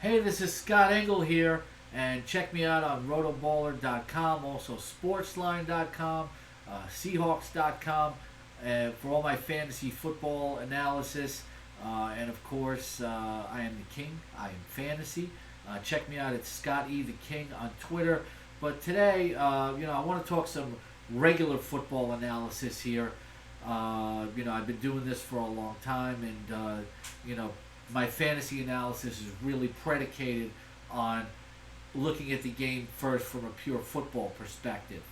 Hey, this is Scott Engel here, and check me out on rotoballer.com, also sportsline.com, Seahawks.com, for all my fantasy football analysis. And of course, I am the king. I am fantasy. Check me out at Scott E. the King on Twitter. But today, I want to talk some regular football analysis here. I've been doing this for a long time, and my fantasy analysis is really predicated on looking at the game first from a pure football perspective.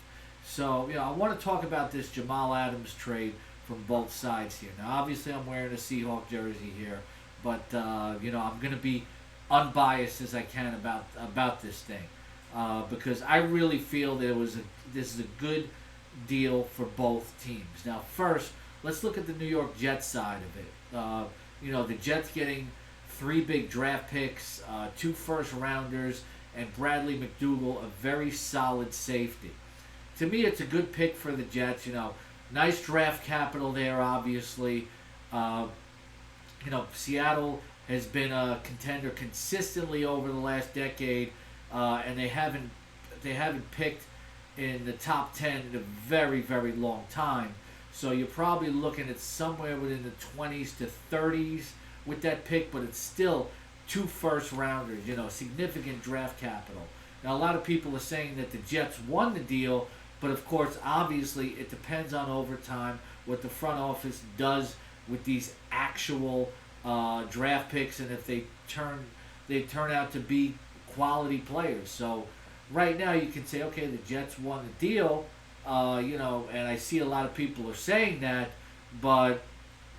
So, I want to talk about this Jamal Adams trade from both sides here. Now, obviously, I'm wearing a Seahawk jersey here, but I'm going to be unbiased as I can about this thing because I really feel this is a good deal for both teams. Now, first, let's look at the New York Jets side of it. The Jets getting 3 big draft picks, 2 first-rounders, and Bradley McDougall, a very solid safety. To me, it's a good pick for the Jets. Nice draft capital there, obviously. Seattle has been a contender consistently over the last decade, and they haven't picked in the top 10 in a very, very long time. So you're probably looking at somewhere within the 20s to 30s with that pick, but it's still 2 first-rounders, significant draft capital. Now, a lot of people are saying that the Jets won the deal, but of course, obviously, it depends on overtime, what the front office does with these actual draft picks, and if they turn out to be quality players. So right now, you can say, okay, the Jets won the deal, and I see a lot of people are saying that, but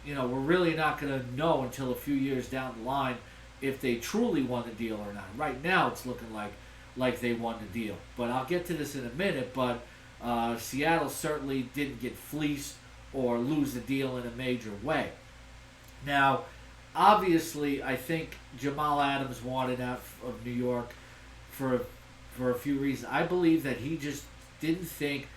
we're really not going to know until a few years down the line if they truly won the deal or not. Right now, it's looking like they won the deal, but I'll get to this in a minute. But Seattle certainly didn't get fleeced or lose the deal in a major way. Now, obviously, I think Jamal Adams wanted out of New York for a few reasons. I believe that he just didn't think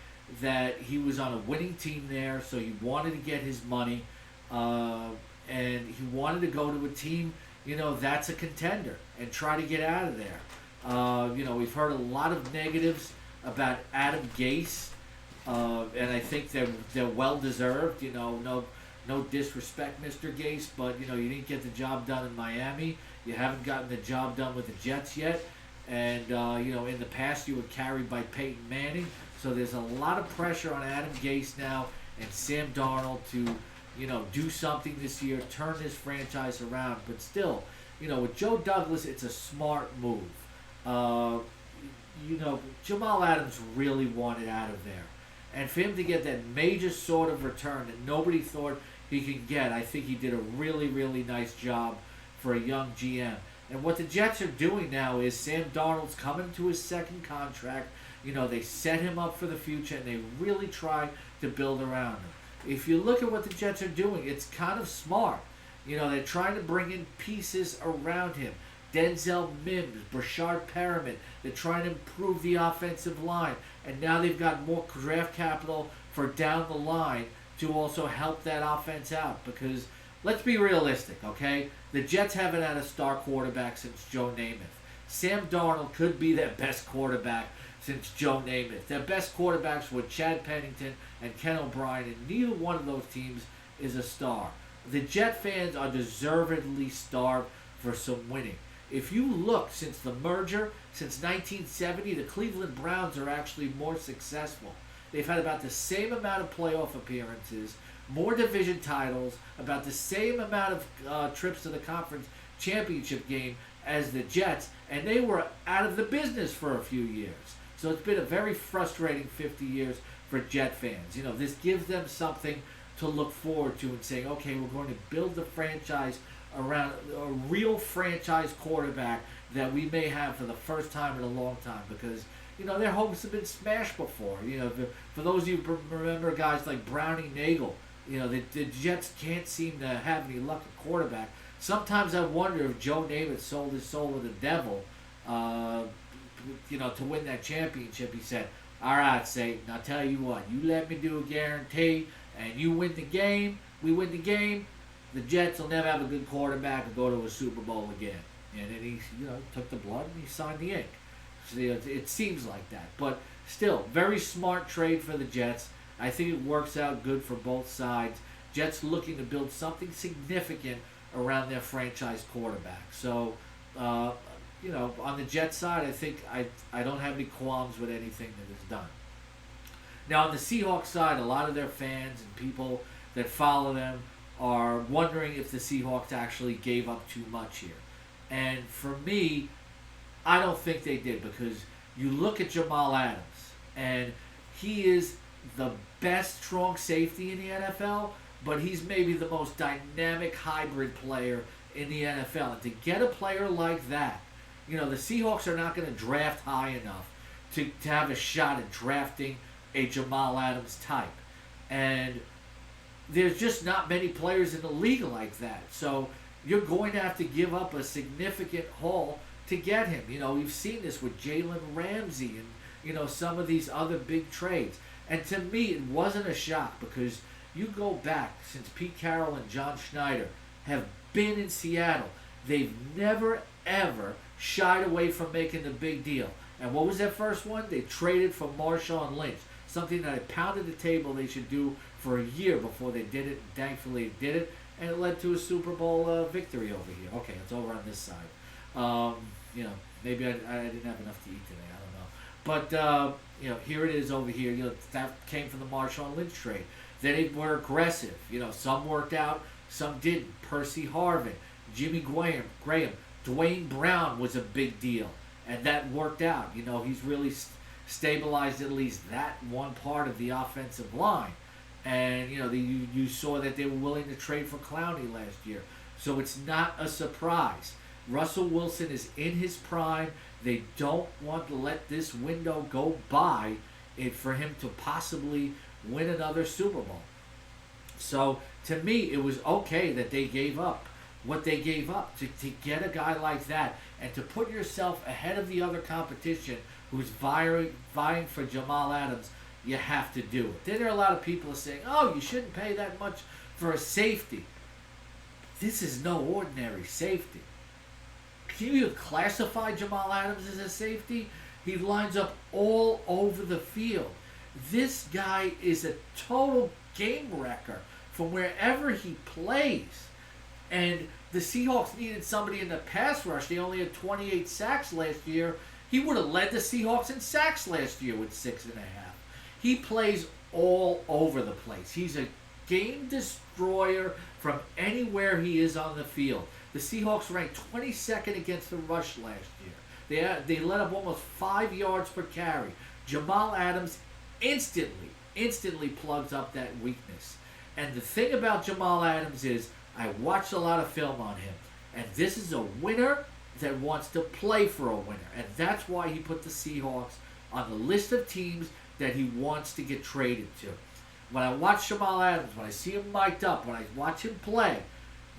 that he was on a winning team there, so he wanted to get his money, and he wanted to go to a team, that's a contender and try to get out of there. We've heard a lot of negatives about Adam Gase, and I think they're well deserved. No disrespect, Mr. Gase, but you didn't get the job done in Miami. You haven't gotten the job done with the Jets yet, and in the past you were carried by Peyton Manning. So there's a lot of pressure on Adam Gase now and Sam Darnold to do something this year, turn this franchise around. But still, with Joe Douglas, it's a smart move. Jamal Adams really wanted out of there. And for him to get that major sort of return that nobody thought he could get, I think he did a really, really nice job for a young GM. And what the Jets are doing now is Sam Darnold's coming to his second contract. They set him up for the future, and they really try to build around him. If you look at what the Jets are doing, it's kind of smart. They're trying to bring in pieces around him. Denzel Mims, Brashard Perriman. They're trying to improve the offensive line. And now they've got more draft capital for down the line to also help that offense out. Because let's be realistic, okay? The Jets haven't had a star quarterback since Joe Namath. Sam Darnold could be their best quarterback since Joe Namath. Their best quarterbacks were Chad Pennington and Ken O'Brien, and neither one of those teams is a star. The Jet fans are deservedly starved for some winning. If you look since the merger, since 1970, the Cleveland Browns are actually more successful. They've had about the same amount of playoff appearances, more division titles, about the same amount of trips to the conference championship game as the Jets, and they were out of the business for a few years. So it's been a very frustrating 50 years for Jet fans. This gives them something to look forward to and saying, okay, we're going to build the franchise around a real franchise quarterback that we may have for the first time in a long time, because their hopes have been smashed before. For those of you who remember guys like Brownie Nagel, the Jets can't seem to have any luck at quarterback. Sometimes I wonder if Joe Namath sold his soul to the devil, to win that championship. He said, all right, Satan, I'll tell you what, you let me do a guarantee and you win the game, we win the game, the Jets will never have a good quarterback and go to a Super Bowl again. And then he, took the blood and he signed the ink. So it seems like that. But still, very smart trade for the Jets. I think it works out good for both sides. Jets looking to build something significant around their franchise quarterback. So, on the Jets side, I think I don't have any qualms with anything that is done. Now, on the Seahawks side, a lot of their fans and people that follow them are wondering if the Seahawks actually gave up too much here. And for me, I don't think they did, because you look at Jamal Adams, and he is the best strong safety in the NFL, but he's maybe the most dynamic hybrid player in the NFL. And to get a player like that, the Seahawks are not going to draft high enough to have a shot at drafting a Jamal Adams type. And there's just not many players in the league like that. So you're going to have to give up a significant haul to get him. We've seen this with Jalen Ramsey and, some of these other big trades. And to me, it wasn't a shock, because you go back since Pete Carroll and John Schneider have been in Seattle. They've never, ever shied away from making the big deal. And what was that first one? They traded for Marshawn Lynch, something that I pounded the table they should do for a year before they did it. And thankfully they did it, and it led to a Super Bowl victory over here. Okay, it's over on this side. Maybe I didn't have enough to eat today. I don't know. But, here it is over here. That came from the Marshawn Lynch trade. They were aggressive. Some worked out, some didn't. Percy Harvin, Jimmy Graham, Dwayne Brown was a big deal, and that worked out. He's really stabilized at least that one part of the offensive line. And, you saw that they were willing to trade for Clowney last year. So it's not a surprise. Russell Wilson is in his prime. They don't want to let this window go by for him to possibly win another Super Bowl. So, to me, it was okay that they gave up what they gave up to get a guy like that, and to put yourself ahead of the other competition who's vying for Jamal Adams. You have to do it. Then there are a lot of people who are saying, oh, you shouldn't pay that much for a safety. This is no ordinary safety. Can you even classify Jamal Adams as a safety? He lines up all over the field. This guy is a total game wrecker from wherever he plays. And the Seahawks needed somebody in the pass rush. They only had 28 sacks last year. He would have led the Seahawks in sacks last year with 6.5. He plays all over the place. He's a game destroyer from anywhere he is on the field. The Seahawks ranked 22nd against the rush last year. They let up almost 5 yards per carry. Jamal Adams instantly plugs up that weakness. And the thing about Jamal Adams is, I watched a lot of film on him, and this is a winner that wants to play for a winner. And that's why he put the Seahawks on the list of teams that he wants to get traded to. When I watch Jamal Adams, when I see him mic'd up, when I watch him play,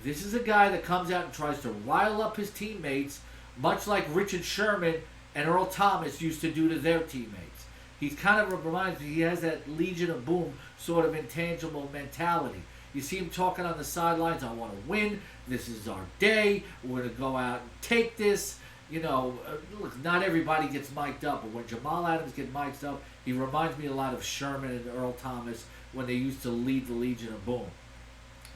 this is a guy that comes out and tries to rile up his teammates, much like Richard Sherman and Earl Thomas used to do to their teammates. He kind of reminds me, he has that Legion of Boom sort of intangible mentality. You see him talking on the sidelines, I want to win, this is our day, we're going to go out and take this. Look, not everybody gets mic'd up, but when Jamal Adams gets mic'd up, he reminds me a lot of Sherman and Earl Thomas when they used to lead the Legion of Boom.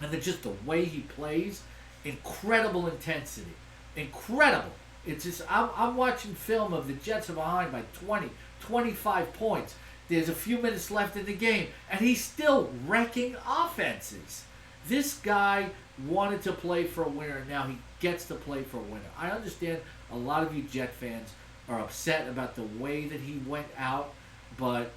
And then just the way he plays, incredible intensity. Incredible. It's just, I'm watching film of the Jets are behind by 20, 25 points. There's a few minutes left in the game, and he's still wrecking offenses. This guy wanted to play for a winner, and now he gets to play for a winner. I understand a lot of you Jet fans are upset about the way that he went out, but,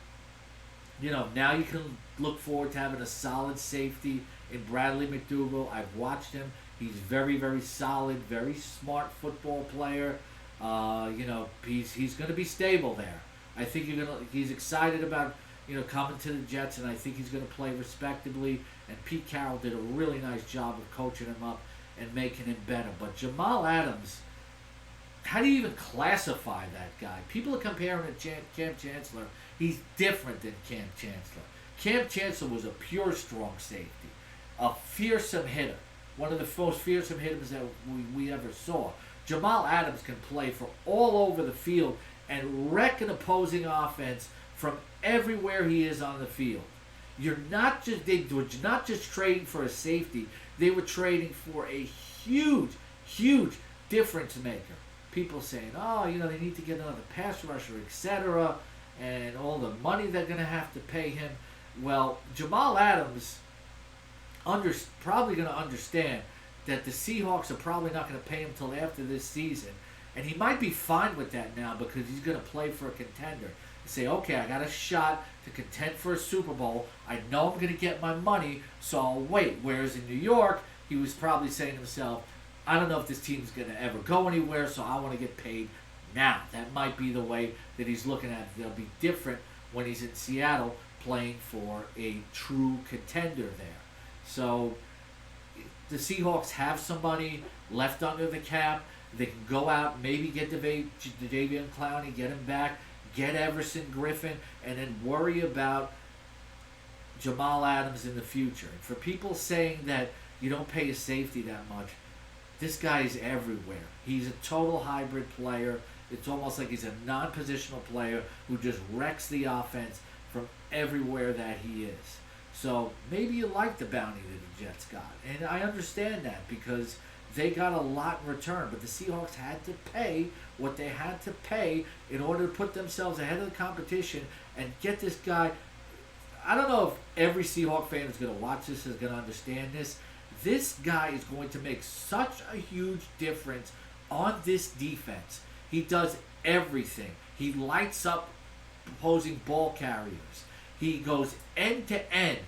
now you can look forward to having a solid safety in Bradley McDougall. I've watched him. He's very, very solid, very smart football player. He's going to be stable there. I think he's excited about coming to the Jets, and I think he's going to play respectably. And Pete Carroll did a really nice job of coaching him up and making him better. But Jamal Adams, how do you even classify that guy? People are comparing him to Cam Chancellor. He's different than Cam Chancellor. Cam Chancellor was a pure strong safety, a fearsome hitter, one of the most fearsome hitters that we ever saw. Jamal Adams can play for all over the field and wreck an opposing offense from everywhere he is on the field. They were not just trading for a safety, they were trading for a huge difference maker. People saying, oh, they need to get another pass rusher, etc., and all the money they're going to have to pay him. Well, Jamal Adams probably going to understand that the Seahawks are probably not going to pay him until after this season. And he might be fine with that now because he's going to play for a contender. Say, okay, I got a shot to contend for a Super Bowl. I know I'm going to get my money, so I'll wait. Whereas in New York, he was probably saying to himself, I don't know if this team's going to ever go anywhere, so I want to get paid now. That might be the way that he's looking at it. It'll be different when he's in Seattle playing for a true contender there. So the Seahawks have somebody left under the cap. They can go out, maybe get Davion Clowney, get him back, get Everson Griffin, and then worry about Jamal Adams in the future. And for people saying that you don't pay a safety that much, this guy is everywhere. He's a total hybrid player. It's almost like he's a non-positional player who just wrecks the offense from everywhere that he is. So maybe you like the bounty that the Jets got. And I understand that because they got a lot in return. But the Seahawks had to pay what they had to pay in order to put themselves ahead of the competition and get this guy. I don't know if every Seahawk fan who's going to watch this is going to understand this. This guy is going to make such a huge difference on this defense. He does everything. He lights up opposing ball carriers. He goes end to end,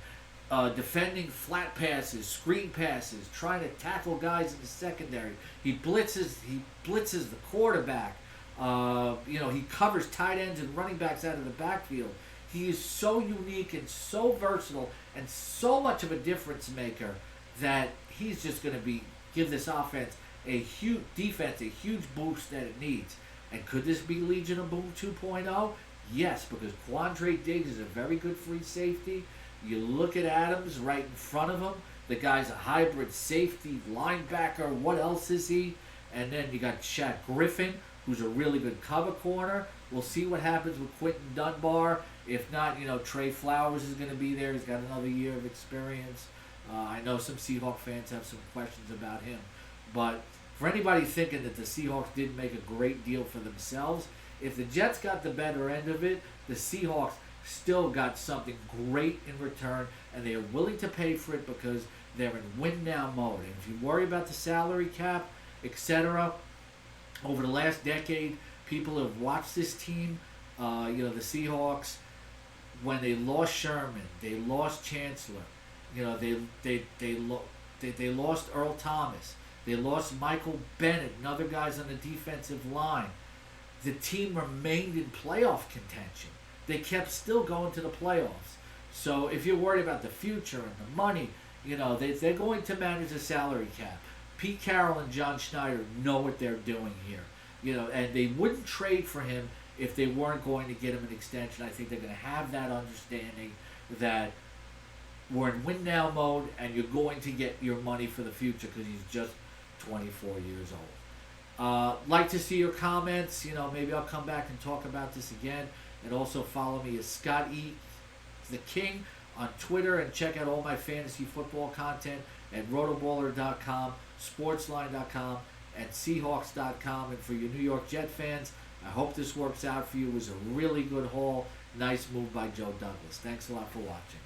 defending flat passes, screen passes, trying to tackle guys in the secondary. He blitzes the quarterback. He covers tight ends and running backs out of the backfield. He is so unique and so versatile and so much of a difference maker that he's just going to give this offense a huge boost that it needs. And could this be Legion of Boom 2.0? Yes, because Quandre Diggs is a very good free safety. You look at Adams right in front of him. The guy's a hybrid safety, linebacker. What else is he? And then you got Shaq Griffin, who's a really good cover corner. We'll see what happens with Quentin Dunbar. If not, Trey Flowers is going to be there. He's got another year of experience. I know some Seahawk fans have some questions about him. But for anybody thinking that the Seahawks didn't make a great deal for themselves, if the Jets got the better end of it, the Seahawks still got something great in return, and they are willing to pay for it because they're in win-now mode. And if you worry about the salary cap, etc., over the last decade, people have watched this team. The Seahawks, when they lost Sherman, they lost Chancellor. They lost Earl Thomas. They lost Michael Bennett and other guys on the defensive line. The team remained in playoff contention. They kept still going to the playoffs. So if you're worried about the future and the money, they're going to manage the salary cap. Pete Carroll and John Schneider know what they're doing here. And they wouldn't trade for him if they weren't going to get him an extension. I think they're going to have that understanding that we're in win-now mode and you're going to get your money for the future because he's just 24 years old. Like to see your comments. Maybe I'll come back and talk about this again. And also follow me as Scott E. the King on Twitter, and check out all my fantasy football content at rotoballer.com, sportsline.com, and seahawks.com. And for your New York Jet fans, I hope this works out for you. It was a really good haul. Nice move by Joe Douglas. Thanks a lot for watching.